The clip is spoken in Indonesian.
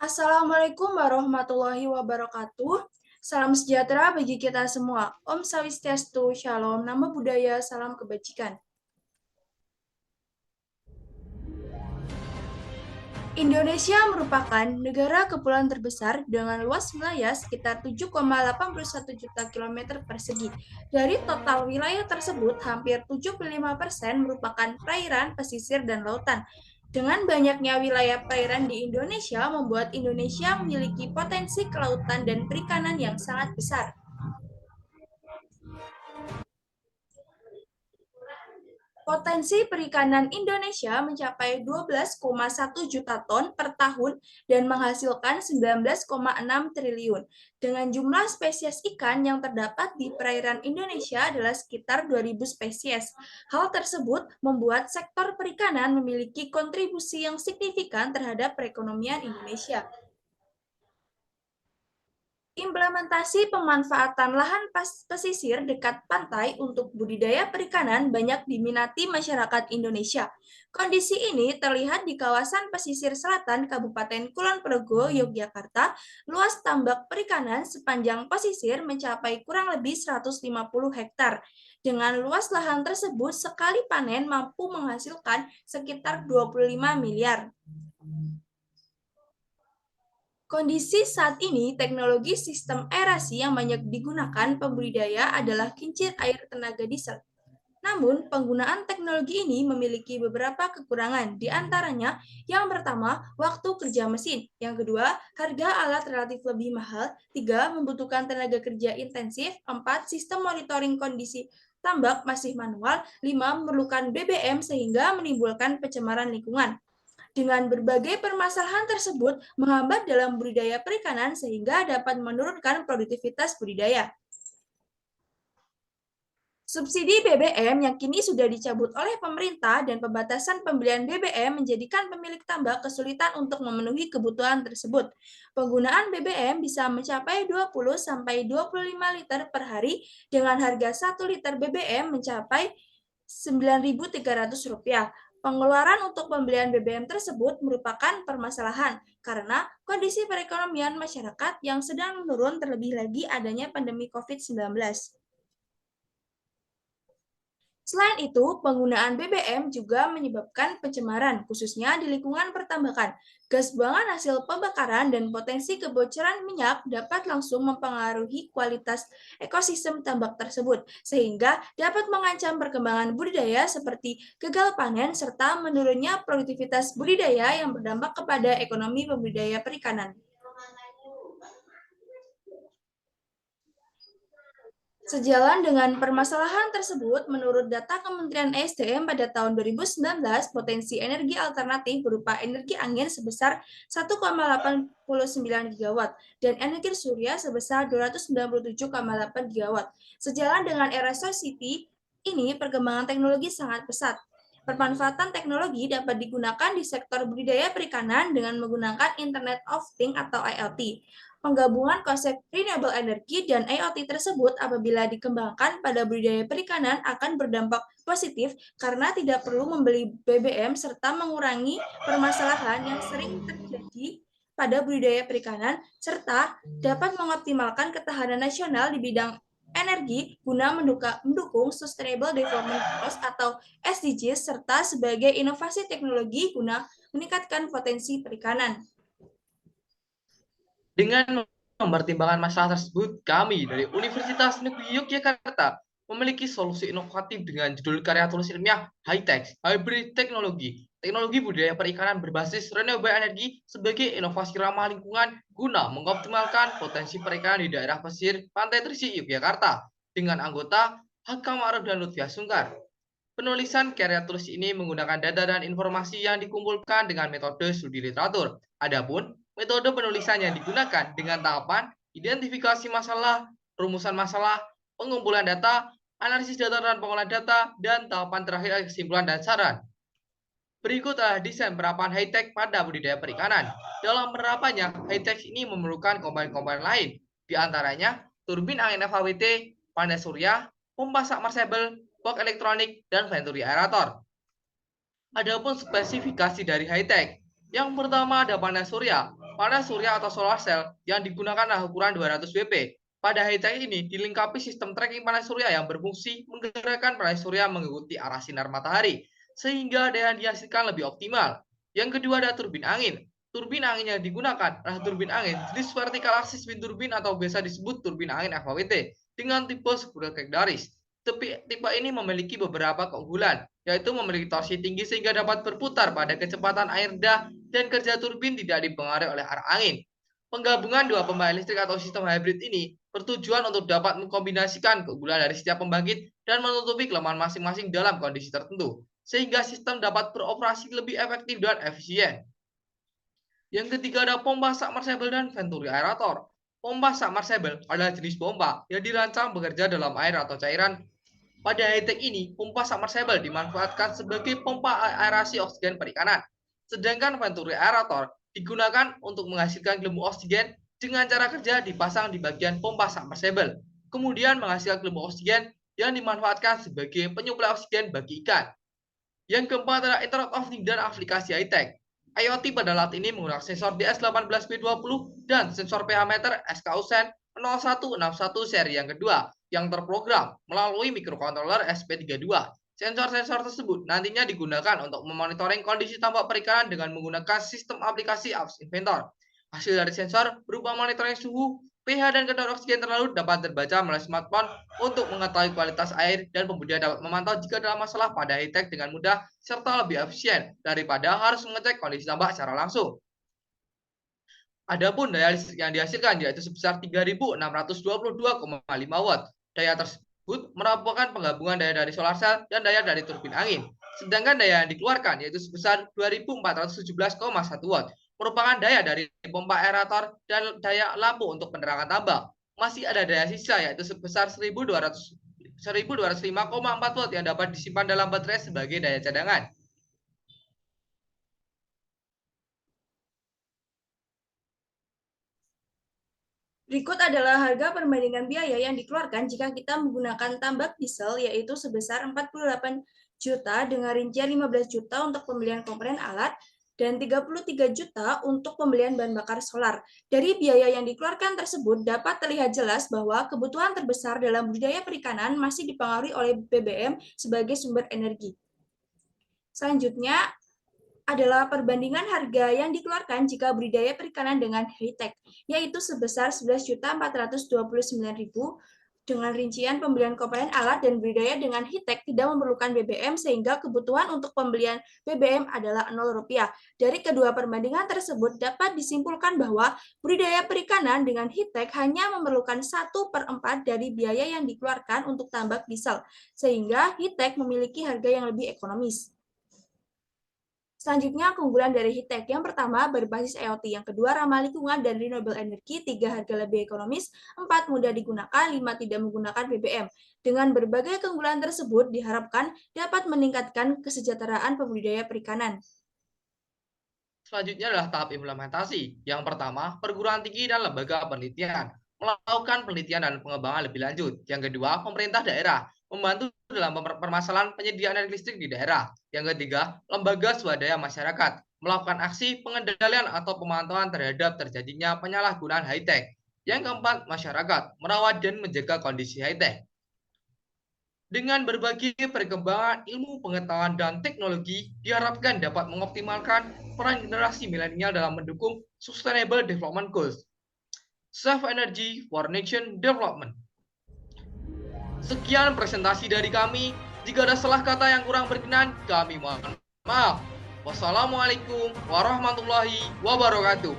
Assalamualaikum warahmatullahi wabarakatuh. Salam sejahtera bagi kita semua. Om Swastiastu, Shalom, Namo Buddhaya, Salam Kebajikan. Indonesia merupakan negara kepulauan terbesar dengan luas wilayah sekitar 7,81 juta kilometer persegi. Dari total wilayah tersebut, hampir 75% merupakan perairan, pesisir, dan lautan. Dengan banyaknya wilayah perairan di Indonesia, membuat Indonesia memiliki potensi kelautan dan perikanan yang sangat besar. Potensi perikanan Indonesia mencapai 12,1 juta ton per tahun dan menghasilkan 19,6 triliun. Dengan jumlah spesies ikan yang terdapat di perairan Indonesia adalah sekitar 2.000 spesies. Hal tersebut membuat sektor perikanan memiliki kontribusi yang signifikan terhadap perekonomian Indonesia. Implementasi pemanfaatan lahan pesisir dekat pantai untuk budidaya perikanan banyak diminati masyarakat Indonesia. Kondisi ini terlihat di kawasan pesisir selatan Kabupaten Kulon Progo, Yogyakarta. Luas tambak perikanan sepanjang pesisir mencapai kurang lebih 150 hektar. Dengan luas lahan tersebut, sekali panen mampu menghasilkan sekitar 25 miliar. Kondisi saat ini, teknologi sistem aerasi yang banyak digunakan pembudidaya adalah kincir air tenaga diesel. Namun, penggunaan teknologi ini memiliki beberapa kekurangan, di antaranya yang pertama, waktu kerja mesin, yang kedua, harga alat relatif lebih mahal, tiga, membutuhkan tenaga kerja intensif, empat, sistem monitoring kondisi tambak masih manual, lima, memerlukan BBM sehingga menimbulkan pencemaran lingkungan. Dengan berbagai permasalahan tersebut menghambat dalam budidaya perikanan sehingga dapat menurunkan produktivitas budidaya. Subsidi BBM yang kini sudah dicabut oleh pemerintah dan pembatasan pembelian BBM menjadikan pemilik tambak kesulitan untuk memenuhi kebutuhan tersebut. Penggunaan BBM bisa mencapai 20-25 liter per hari dengan harga 1 liter BBM mencapai Rp9.300. Pengeluaran untuk pembelian BBM tersebut merupakan permasalahan karena kondisi perekonomian masyarakat yang sedang menurun terlebih lagi adanya pandemi COVID-19. Selain itu, penggunaan BBM juga menyebabkan pencemaran, khususnya di lingkungan pertambakan. Gas buangan hasil pembakaran dan potensi kebocoran minyak dapat langsung mempengaruhi kualitas ekosistem tambak tersebut, sehingga dapat mengancam perkembangan budidaya seperti gagal panen serta menurunnya produktivitas budidaya yang berdampak kepada ekonomi pembudidaya perikanan. Sejalan dengan permasalahan tersebut, menurut data Kementerian ESDM pada tahun 2019, potensi energi alternatif berupa energi angin sebesar 1,89 gigawatt dan energi surya sebesar 297,8 gigawatt. Sejalan dengan era society ini, perkembangan teknologi sangat pesat. Pemanfaatan teknologi dapat digunakan di sektor budidaya perikanan dengan menggunakan Internet of Things atau IoT. Penggabungan konsep renewable energy dan IoT tersebut apabila dikembangkan pada budidaya perikanan akan berdampak positif karena tidak perlu membeli BBM serta mengurangi permasalahan yang sering terjadi pada budidaya perikanan serta dapat mengoptimalkan ketahanan nasional di bidang energi guna mendukung Sustainable Development Goals atau SDGs serta sebagai inovasi teknologi guna meningkatkan potensi perikanan. Dengan mempertimbangkan masalah tersebut, kami dari Universitas Negeri Yogyakarta memiliki solusi inovatif dengan judul karya tulis ilmiah High-Tech Hybrid Technology, teknologi budidaya perikanan berbasis renewable energy sebagai inovasi ramah lingkungan guna mengoptimalkan potensi perikanan di daerah pesisir Pantai Trisi Yogyakarta dengan anggota Hakam Arab dan Lutfiah Sungkar. Penulisan karya tulis ini menggunakan data dan informasi yang dikumpulkan dengan metode studi literatur. Adapun metode penulisan yang digunakan dengan tahapan identifikasi masalah, rumusan masalah, pengumpulan data, analisis data dan pengolahan data, dan tahapan terakhir kesimpulan dan saran. Berikut adalah desain penerapan high-tech pada budidaya perikanan. Dalam penerapannya, high-tech ini memerlukan komponen-komponen lain, di antaranya turbin angin FHWT, panel surya, pompa submersible, box elektronik, dan venturi aerator. Adapun spesifikasi dari high-tech, yang pertama ada panel surya. Panel surya atau solar cell yang digunakan adalah ukuran 200 WP. Pada high-tech ini dilengkapi sistem tracking panel surya yang berfungsi menggerakkan panel surya mengikuti arah sinar matahari, sehingga daya yang dihasilkan lebih optimal. Yang kedua ada turbin angin. Turbin angin yang digunakan adalah turbin angin jenis vertical axis wind turbine atau biasa disebut turbin angin FAWT dengan tipe Spurgeck-Daris. Tipe ini memiliki beberapa keunggulan, yaitu memiliki torsi tinggi sehingga dapat berputar pada kecepatan air rendah dan kerja turbin tidak dipengaruhi oleh arah angin. Penggabungan dua pembangkit listrik atau sistem hybrid ini bertujuan untuk dapat mengkombinasikan keunggulan dari setiap pembangkit dan menutupi kelemahan masing-masing dalam kondisi tertentu, sehingga sistem dapat beroperasi lebih efektif dan efisien. Yang ketiga ada pompa submersible dan venturi aerator. Pompa submersible adalah jenis pompa yang dirancang bekerja dalam air atau cairan. Pada high-tech ini, pompa submersible dimanfaatkan sebagai pompa aerasi oksigen perikanan. Sedangkan venturi aerator digunakan untuk menghasilkan gelembung oksigen dengan cara kerja dipasang di bagian pompa submersible. Kemudian menghasilkan gelembung oksigen yang dimanfaatkan sebagai penyuplai oksigen bagi ikan. Yang keempat adalah Internet of Things dan aplikasi high-tech. IoT pada alat ini menggunakan sensor DS18B20 dan sensor pH meter SKUSEN 0161 seri yang kedua yang terprogram melalui microcontroller SP32. Sensor-sensor tersebut nantinya digunakan untuk memonitoring kondisi tambak perikanan dengan menggunakan sistem aplikasi Apps Inventor. Hasil dari sensor berupa monitoring suhu, pH dan kadar oksigen terlalu dapat terbaca melalui smartphone untuk mengetahui kualitas air dan pembudidaya dapat memantau jika ada masalah pada high-tech dengan mudah serta lebih efisien daripada harus mengecek kondisi tambak secara langsung. Adapun daya listrik yang dihasilkan yaitu sebesar 3.622,5 watt. Daya tersebut merupakan penggabungan daya dari solar cell dan daya dari turbin angin. Sedangkan daya yang dikeluarkan yaitu sebesar 2.417,1 watt. Merupakan daya dari pompa aerator dan daya lampu untuk penerangan tambak. Masih ada daya sisa yaitu sebesar 1.205,4 watt yang dapat disimpan dalam baterai sebagai daya cadangan. Berikut adalah harga perbandingan biaya yang dikeluarkan jika kita menggunakan tambak diesel, yaitu sebesar 48 juta dengan rincian 15 juta untuk pembelian komponen alat dan 33 juta untuk pembelian bahan bakar solar. Dari biaya yang dikeluarkan tersebut dapat terlihat jelas bahwa kebutuhan terbesar dalam budidaya perikanan masih dipengaruhi oleh BBM sebagai sumber energi. Selanjutnya adalah perbandingan harga yang dikeluarkan jika budidaya perikanan dengan high-tech, yaitu sebesar 11.429.000 dengan rincian pembelian komponen alat dan budidaya dengan high-tech tidak memerlukan BBM sehingga kebutuhan untuk pembelian BBM adalah Rp0. Dari kedua perbandingan tersebut dapat disimpulkan bahwa budidaya perikanan dengan high-tech hanya memerlukan 1/4 dari biaya yang dikeluarkan untuk tambak diesel, sehingga high-tech memiliki harga yang lebih ekonomis. Selanjutnya, keunggulan dari high-tech. Yang pertama, berbasis IoT. Yang kedua, ramah lingkungan dan renewable energy. 3, harga lebih ekonomis. 4, mudah digunakan. 5, tidak menggunakan BBM. Dengan berbagai keunggulan tersebut, diharapkan dapat meningkatkan kesejahteraan pembudidaya perikanan. Selanjutnya adalah tahap implementasi. Yang pertama, perguruan tinggi dan lembaga penelitian melakukan penelitian dan pengembangan lebih lanjut. Yang kedua, pemerintah daerah membantu dalam permasalahan penyediaan energi listrik di daerah. Yang ketiga, lembaga swadaya masyarakat melakukan aksi pengendalian atau pemantauan terhadap terjadinya penyalahgunaan high-tech. Yang keempat, masyarakat merawat dan menjaga kondisi high-tech. Dengan berbagai perkembangan ilmu pengetahuan dan teknologi, diharapkan dapat mengoptimalkan peran generasi milenial dalam mendukung Sustainable Development Goals. Save Energy for Nation Development. Sekian presentasi dari kami. Jika ada salah kata yang kurang berkenan, kami mohon maaf. Wassalamualaikum warahmatullahi wabarakatuh.